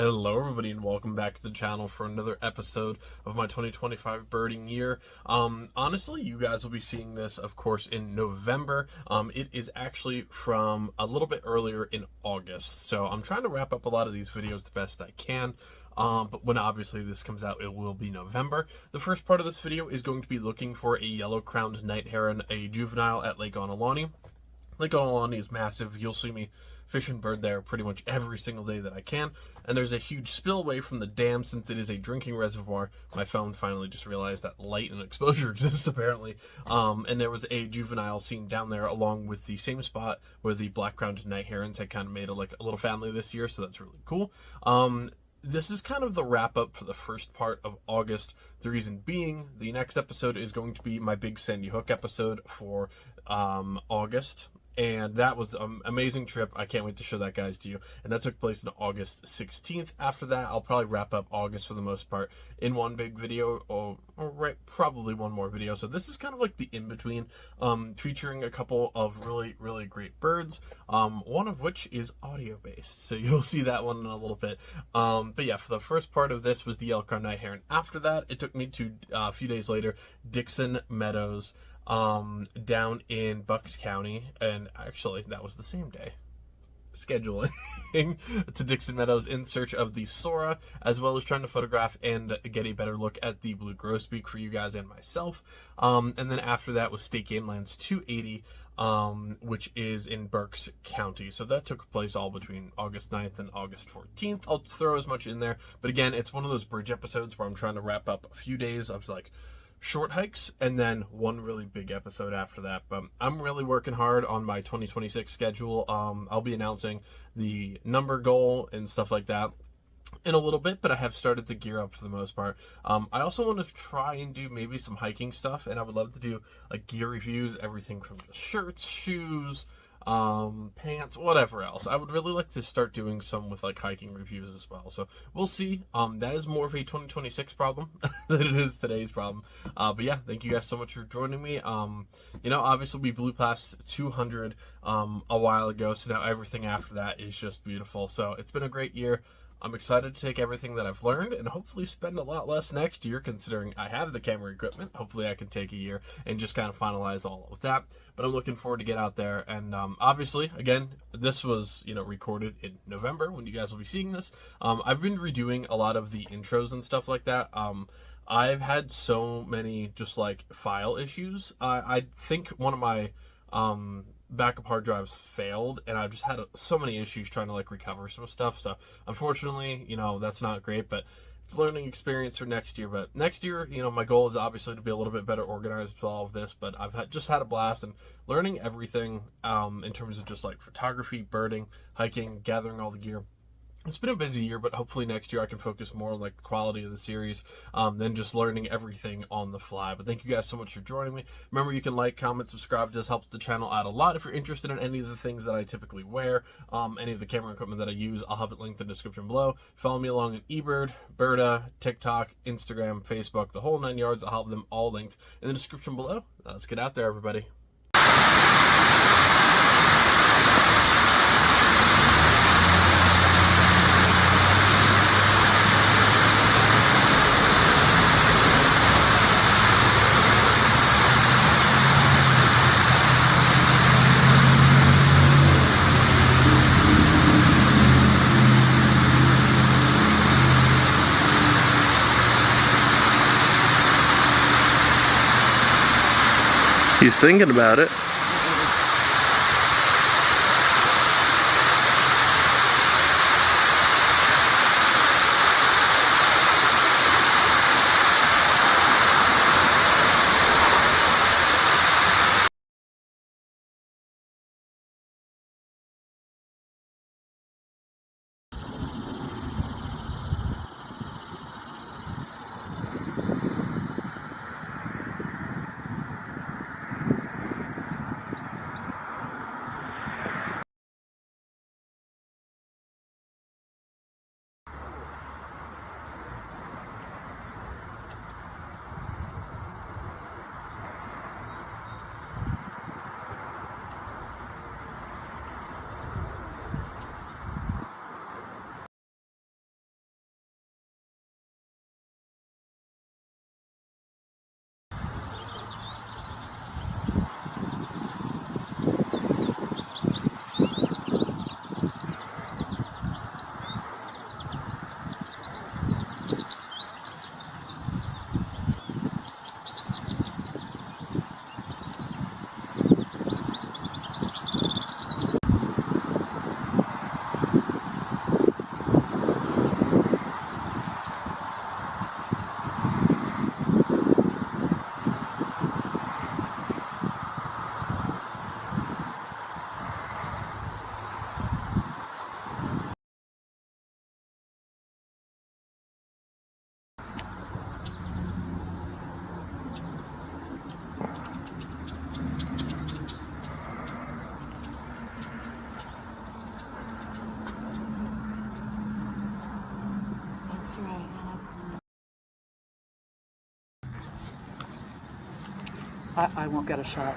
Hello everybody and welcome back to the channel for another episode of my 2025 birding year. Honestly, you guys will be seeing this, of course, in November. It is actually from a little bit earlier in August. So I'm trying to wrap up a lot of these videos the best I can. But when obviously this comes out, it will be November. The first part of this video is going to be looking for a yellow-crowned night heron, a juvenile at Lake Onalani. Lake Onalani is massive. You'll see me fish and bird there pretty much every single day that I can. And there's a huge spillway from the dam since it is a drinking reservoir. My phone finally just realized that light and exposure exists apparently. And there was a juvenile seen down there along with the same spot where the black-crowned night herons had kind of made a little family this year. So that's really cool. This is kind of the wrap up for the first part of August. The reason being, the next episode is going to be my big Sandy Hook episode for August. And that was an amazing trip. I can't wait to show that guys to you. And that took place on August 16th. After that, I'll probably wrap up August for the most part in one big video, or probably one more video. So this is kind of like the in-between, featuring a couple of really, really great birds, one of which is audio-based. So you'll see that one in a little bit. But yeah, for the first part of this was the yellow-crowned night heron. After that, it took me to, a few days later, Dixon Meadows, down in Bucks County, and actually that was the same day. Scheduling to Dixon Meadows in search of the Sora, as well as trying to photograph and get a better look at the blue grosbeak for you guys and myself. And then after that was State Game Lands 280, which is in Berks County. So that took place all between August 9th and August 14th. I'll throw as much in there, but again, it's one of those bridge episodes where I'm trying to wrap up a few days of short hikes and then one really big episode after that. But I'm really working hard on my 2026 schedule. I'll be announcing the number goal and stuff like that in a little bit, but I have started to gear up for the most part. I also want to try and do maybe some hiking stuff, and I would love to do gear reviews, everything from just shirts, shoes, pants, whatever else. I would really like to start doing some with hiking reviews as well. So we'll see. That is more of a 2026 problem than it is today's problem. But yeah, thank you guys so much for joining me. Obviously we blew past 200 a while ago, so now everything after that is just beautiful. So it's been a great year. I'm excited to take everything that I've learned and hopefully spend a lot less next year, considering I have the camera equipment. Hopefully I can take a year and just kind of finalize all of that. But I'm looking forward to get out there. And obviously, again, this was, recorded in November when you guys will be seeing this. I've been redoing a lot of the intros and stuff like that. I've had so many just file issues. I think one of my backup hard drives failed, and I've just had so many issues trying to recover some stuff. So unfortunately, that's not great, but it's a learning experience for next year. But next year, my goal is obviously to be a little bit better organized with all of this. But I've just had a blast and learning everything in terms of just photography, birding, hiking, gathering all the gear. It's been a busy year, but hopefully next year I can focus more on the quality of the series than just learning everything on the fly. But thank you guys so much for joining me. Remember, you can like, comment, subscribe. It just helps the channel out a lot. If you're interested in any of the things that I typically wear, any of the camera equipment that I use, I'll have it linked in the description below. Follow me along on eBird, Birda, TikTok, Instagram, Facebook, the whole 9 yards. I'll have them all linked in the description below. Let's get out there, everybody. He's thinking about it. I won't get a shot.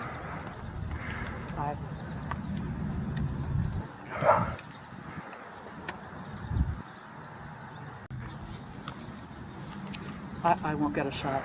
I won't get a shot.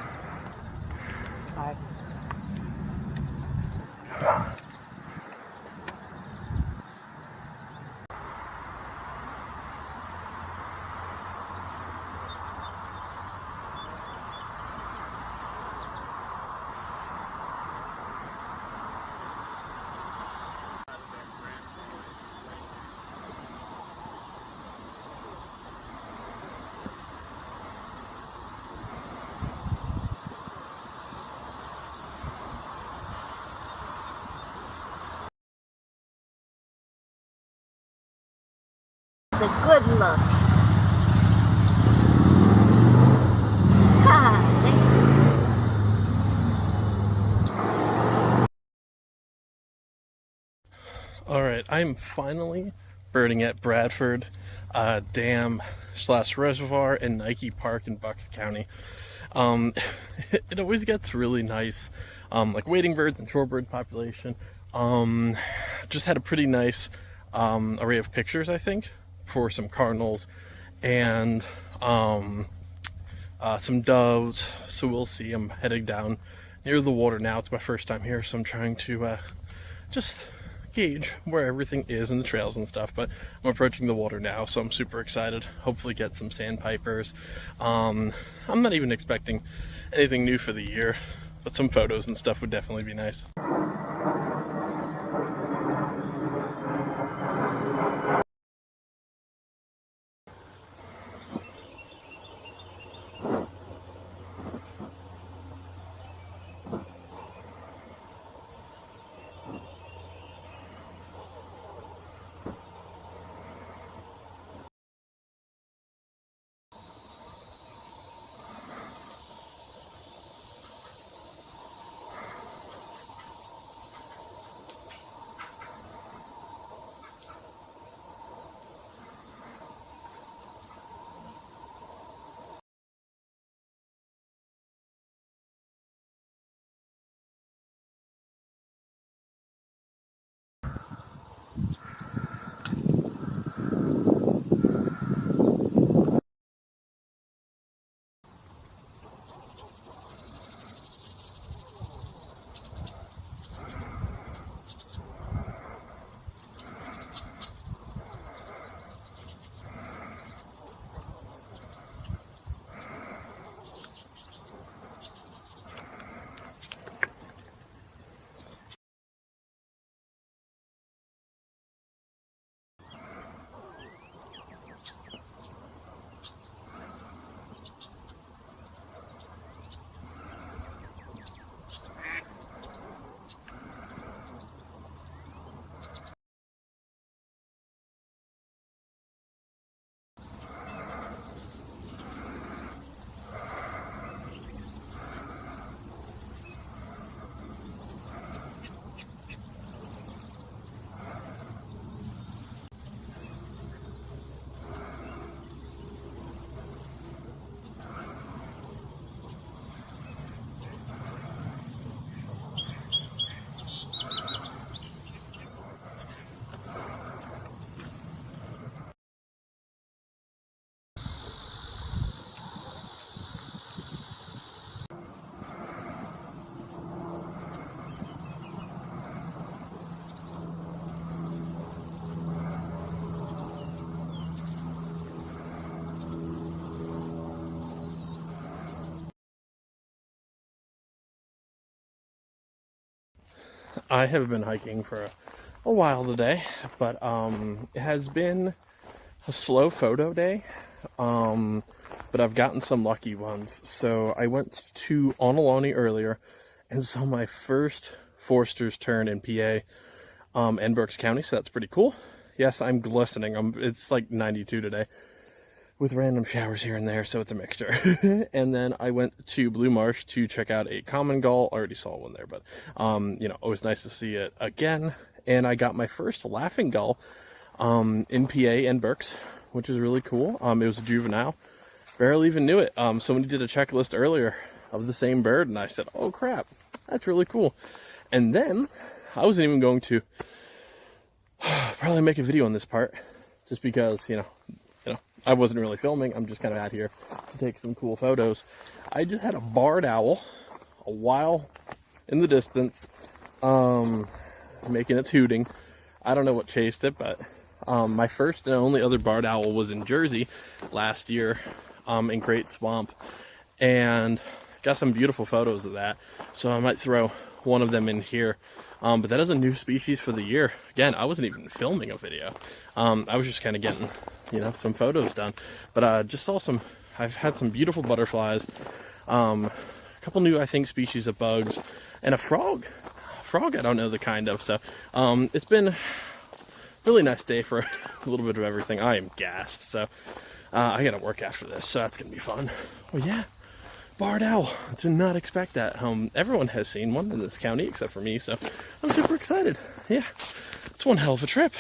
It's a good look. Thank you. Alright, I'm finally birding at Bradford Dam / Reservoir and Nike Park in Bucks County. It always gets really nice, like wading birds and shorebird population. Just had a pretty nice array of pictures, I think, for some cardinals and some doves. So we'll see. I'm heading down near the water now. It's my first time here, so I'm trying to just gauge where everything is and the trails and stuff. But I'm approaching the water now, so I'm super excited. Hopefully get some sandpipers. I'm not even expecting anything new for the year, but some photos and stuff would definitely be nice. I have been hiking for a while today, but it has been a slow photo day, but I've gotten some lucky ones. So I went to Onaloni earlier and saw my first Forster's turn in PA and Berks County, so that's pretty cool. Yes, I'm glistening. It's like 92 today, with random showers here and there, so it's a mixture. And then I went to Blue Marsh to check out a common gull. I already saw one there, but you know, always nice to see it again. And I got my first laughing gull in PA and Berks, which is really cool. It was a juvenile. Barely even knew it. Somebody did a checklist earlier of the same bird, and I said, oh crap, that's really cool. And then I wasn't even going to probably make a video on this part, just because, you know, I wasn't really filming. I'm just kind of out here to take some cool photos. I just had a barred owl a while in the distance, making its hooting. I don't know what chased it, but my first and only other barred owl was in Jersey last year, in Great Swamp, and got some beautiful photos of that. So I might throw one of them in here. But that is a new species for the year. Again, I wasn't even filming a video. I was just kind of getting, you know, some photos done. But just saw some, I've had some beautiful butterflies, a couple new, I think, species of bugs, and a frog. Frog, I don't know the kind of. So it's been a really nice day for a little bit of everything. I am gassed, so I gotta work after this, so that's gonna be fun. Well, yeah. Barred owl. Did not expect that. Everyone has seen one in this county except for me, so I'm super excited. Yeah, it's one hell of a trip.